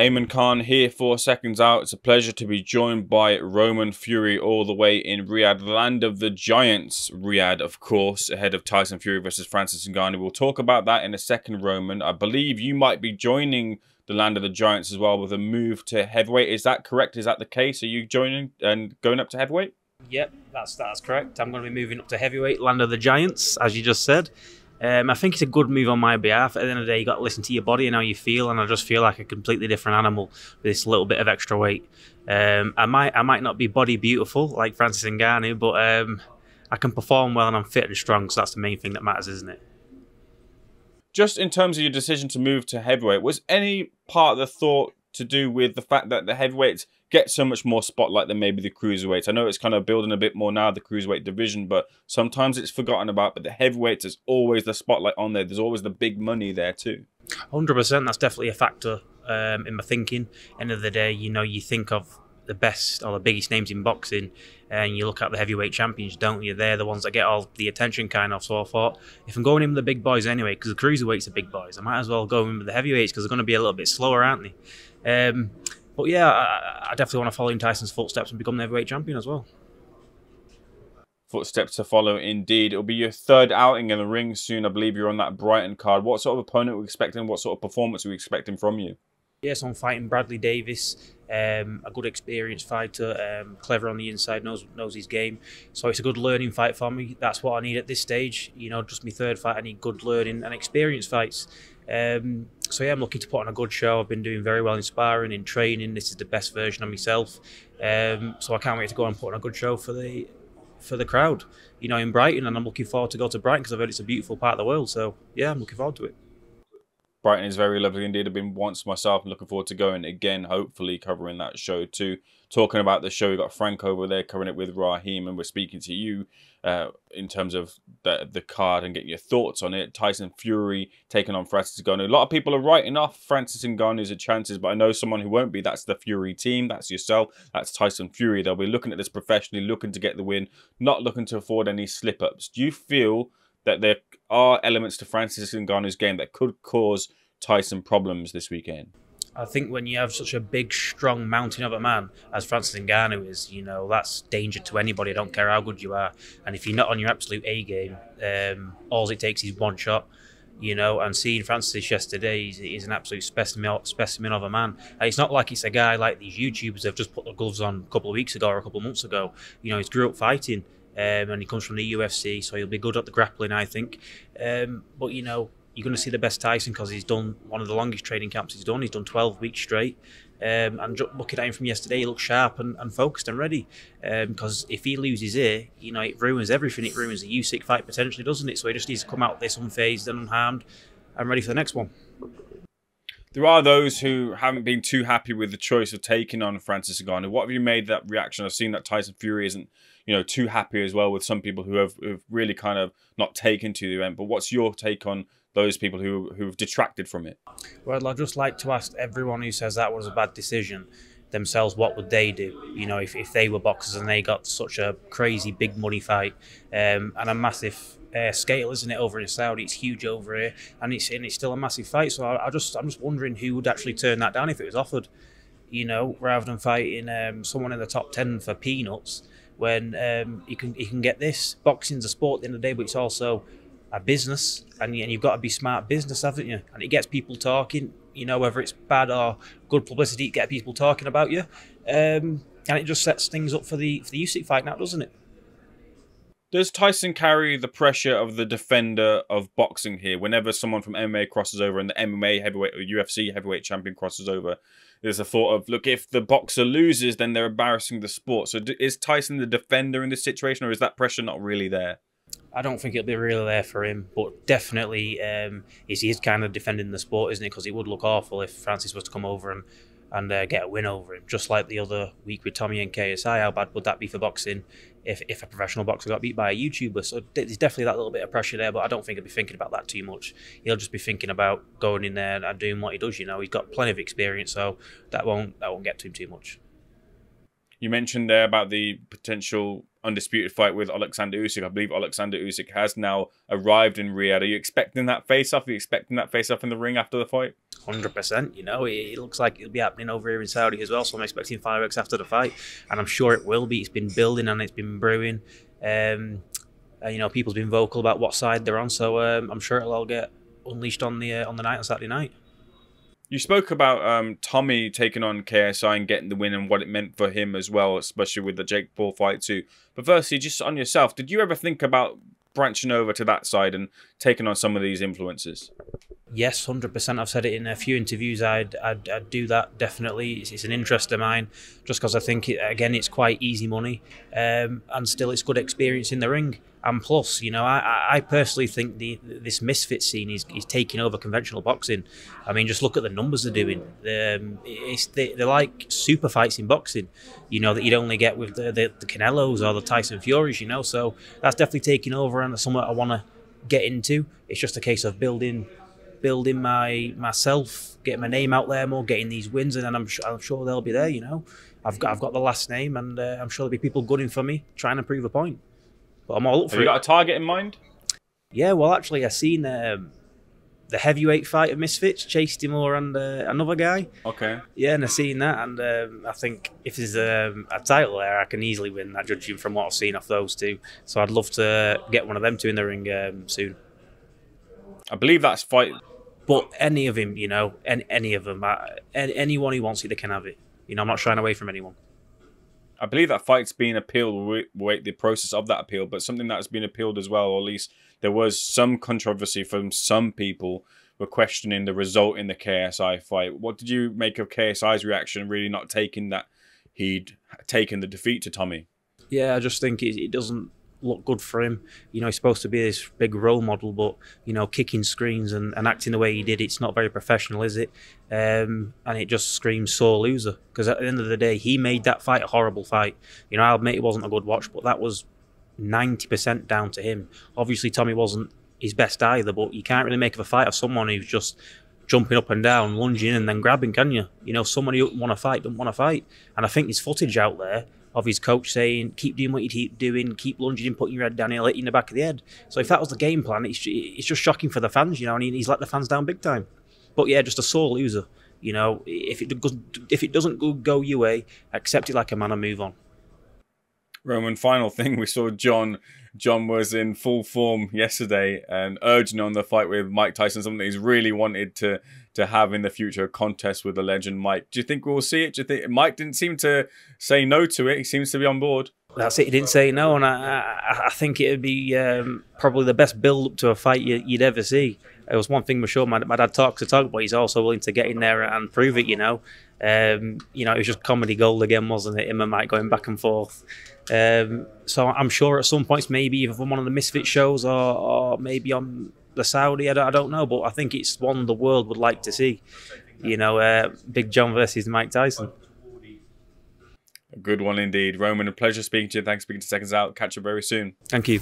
Ayman Khan here for Seconds Out. It's a pleasure to be joined by Roman Fury all the way in Riyadh, the land of the giants. Riyadh, of course, ahead of Tyson Fury versus Francis Ngannou. We'll talk about that in a second, Roman. I believe you might be joining the land of the giants as well with a move to heavyweight. Is that correct? Is that the case? Are you joining and going up to heavyweight? Yep, that's correct. I'm going to be moving up to heavyweight, land of the giants, as you just said. I think it's a good move on my behalf. At the end of the day, you got to listen to your body and how you feel, and I just feel like a completely different animal with this little bit of extra weight. I might not be body beautiful like Francis Ngannou, but I can perform well and I'm fit and strong, so that's the main thing that matters, isn't it? Just in terms of your decision to move to heavyweight, was any part of the thought to do with the fact that the heavyweights get so much more spotlight than maybe the cruiserweights? I know it's kind of building a bit more now, the cruiserweight division, but sometimes it's forgotten about. But the heavyweights, is always the spotlight on there. There's always the big money there too. 100%, that's definitely a factor in my thinking. End of the day, you know, you think of the best or the biggest names in boxing and you look at the heavyweight champions, don't you? They're the ones that get all the attention kind of. So I thought, if I'm going in with the big boys anyway, because the cruiserweights are big boys, I might as well go in with the heavyweights because they're going to be a little bit slower, aren't they? But yeah, I definitely want to follow in Tyson's footsteps and become the heavyweight champion as well. Footsteps to follow indeed. It'll be your third outing in the ring soon. I believe you're on that Brighton card. What sort of opponent are we expecting? What sort of performance are we expecting from you? Yes, I'm fighting Bradley Davis, a good experienced fighter, clever on the inside, knows his game. So it's a good learning fight for me. That's what I need at this stage. You know, just my third fight, I need good learning and experience fights. So yeah, I'm looking to put on a good show. I've been doing very well in sparring, in training. This is the best version of myself. So I can't wait to go and put on a good show for the crowd, you know, in Brighton. And I'm looking forward to go to Brighton because I've heard it's a beautiful part of the world. So yeah, I'm looking forward to it. Brighton is very lovely indeed. I've been once myself and looking forward to going again, hopefully covering that show too. Talking about the show, we've got Frank over there covering it with Raheem, and we're speaking to you in terms of the card and getting your thoughts on it. Tyson Fury taking on Francis Ngannou. A lot of people are writing off Francis Ngannou's chances, but I know someone who won't be. That's the Fury team. That's yourself. That's Tyson Fury. They'll be looking at this professionally, looking to get the win, not looking to afford any slip-ups. Do you feel that there are elements to Francis Ngannou's game that could cause Tyson problems this weekend? I think when you have such a big, strong mountain of a man as Francis Ngannou is, you know, that's danger to anybody. I don't care how good you are. And if you're not on your absolute A game, all it takes is one shot, you know. And seeing Francis yesterday, he's an absolute specimen of a man. And it's not like it's a guy like these YouTubers that have just put the gloves on a couple of weeks ago or a couple of months ago. You know, he's grew up fighting. And he comes from the UFC, so he'll be good at the grappling, I think. But, you know, you're going to see the best Tyson because he's done one of the longest training camps he's done. He's done 12 weeks straight. And looking at him from yesterday, he looks sharp and focused and ready. Because if he loses here, you know, it ruins everything. It ruins the Usyk fight potentially, doesn't it? So he just needs to come out this unfazed and unharmed and ready for the next one. There are those who haven't been too happy with the choice of taking on Francis Ngannou. What have you made of that reaction? I've seen that Tyson Fury isn't, you know, too happy as well with some people who've really kind of not taken to the event. But what's your take on those people who've detracted from it? Well, I'd just like to ask everyone who says that was a bad decision themselves, what would they do? You know, if they were boxers and they got such a crazy big money fight and a massive scale, isn't it, over in Saudi? It's huge over here, and it's still a massive fight. So I'm just wondering who would actually turn that down if it was offered. You know, rather than fighting someone in the top 10 for peanuts, when you can get this. Boxing's a sport at the end of the day, but it's also a business, and you've got to be smart business, haven't you? And it gets people talking. You know, whether it's bad or good publicity, it gets people talking about you, and it just sets things up for the Usyk fight now, doesn't it? Does Tyson carry the pressure of the defender of boxing here? Whenever someone from MMA crosses over and the MMA heavyweight or UFC heavyweight champion crosses over, there's a thought of, look, if the boxer loses, then they're embarrassing the sport. So is Tyson the defender in this situation, or is that pressure not really there? I don't think it'll be really there for him, but definitely he is kind of defending the sport, isn't it? Because it would look awful if Francis was to come over and get a win over him, just like the other week with Tommy and KSI. How bad would that be for boxing if a professional boxer got beat by a YouTuber? So there's definitely that little bit of pressure there, but I don't think he'll be thinking about that too much. He'll just be thinking about going in there and doing what he does. You know, he's got plenty of experience, so that won't get to him too much. You mentioned there about the potential undisputed fight with Alexander Usyk. I believe Alexander Usyk has now arrived in Riyadh. Are you expecting that face-off? Are you expecting that face-off in the ring after the fight? 100%. You know, it looks like it'll be happening over here in Saudi as well. So I'm expecting fireworks after the fight, and I'm sure it will be. It's been building and it's been brewing. You know, people's been vocal about what side they're on, so I'm sure it'll all get unleashed on the night on Saturday night. You spoke about Tommy taking on KSI and getting the win and what it meant for him as well, especially with the Jake Paul fight too. But firstly, just on yourself, did you ever think about branching over to that side and taking on some of these influences? Yes, 100%. I've said it in a few interviews. I'd do that, definitely. It's an interest of mine, just because I think, again, it's quite easy money, and still it's good experience in the ring. And plus, you know, I personally think this misfit scene is taking over conventional boxing. I mean, just look at the numbers they're doing. They're like super fights in boxing, you know, that you'd only get with the Canelos or the Tyson Furies, you know. So that's definitely taking over, and it's something I want to get into. It's just a case of building myself, getting my name out there more, getting these wins, and then I'm sure they'll be there. You know, I've got the last name, and I'm sure there'll be people gunning for me, trying to prove a point. But I'm all up for it. Have you got a target in mind? Yeah, well, actually, I seen the heavyweight fight of Misfits, Chase DeMoor and another guy. Okay. Yeah, and I seen that, and I think if there's a title there, I can easily win that, judging from what I've seen off those two. So I'd love to get one of them two in the ring soon. I believe that's fight. But any of them, you know, any of them, anyone who wants it, they can have it. You know, I'm not shying away from anyone. I believe that fight's been appealed. We'll wait the process of that appeal, but something that's been appealed as well, or at least there was some controversy from some people were questioning the result in the KSI fight. What did you make of KSI's reaction, really not taking that he'd taken the defeat to Tommy? Yeah, I just think it doesn't look good for him. You know, he's supposed to be this big role model, but, you know, kicking screens and acting the way he did, it's not very professional, is it? And it just screams sore loser, because at the end of the day, he made that fight a horrible fight. You know, I'll admit it wasn't a good watch, but that was 90% down to him. Obviously, Tommy wasn't his best either, but you can't really make of a fight of someone who's just jumping up and down, lunging and then grabbing, can you? You know, someone who doesn't want to fight. And I think there's footage out there of his coach saying, keep doing what you keep doing, keep lunging and putting your head down, he'll hit you in the back of the head. So if that was the game plan, it's just shocking for the fans, you know, and he's let the fans down big time. But yeah, just a sore loser. You know, if it doesn't go your way, accept it like a man and move on. Roman, final thing, we saw John was in full form yesterday and urging on the fight with Mike Tyson, something that he's really wanted to have in the future, a contest with the legend Mike. Do you think we'll see it? Do you think Mike didn't seem to say no to it? He seems to be on board. That's it. He didn't say no, and I think it would be probably the best build-up to a fight you'd ever see. It was one thing for sure. My dad talks the talk, but he's also willing to get in there and prove it. You know, it was just comedy gold again, wasn't it? Him and Mike going back and forth. So I'm sure at some points, maybe either from one of the Misfit shows or maybe on the Saudi, I don't know, but I think it's one the world would like to see. You know, Big John versus Mike Tyson. A good one indeed. Roman, a pleasure speaking to you. Thanks for speaking to Seconds Out. Catch you very soon. Thank you.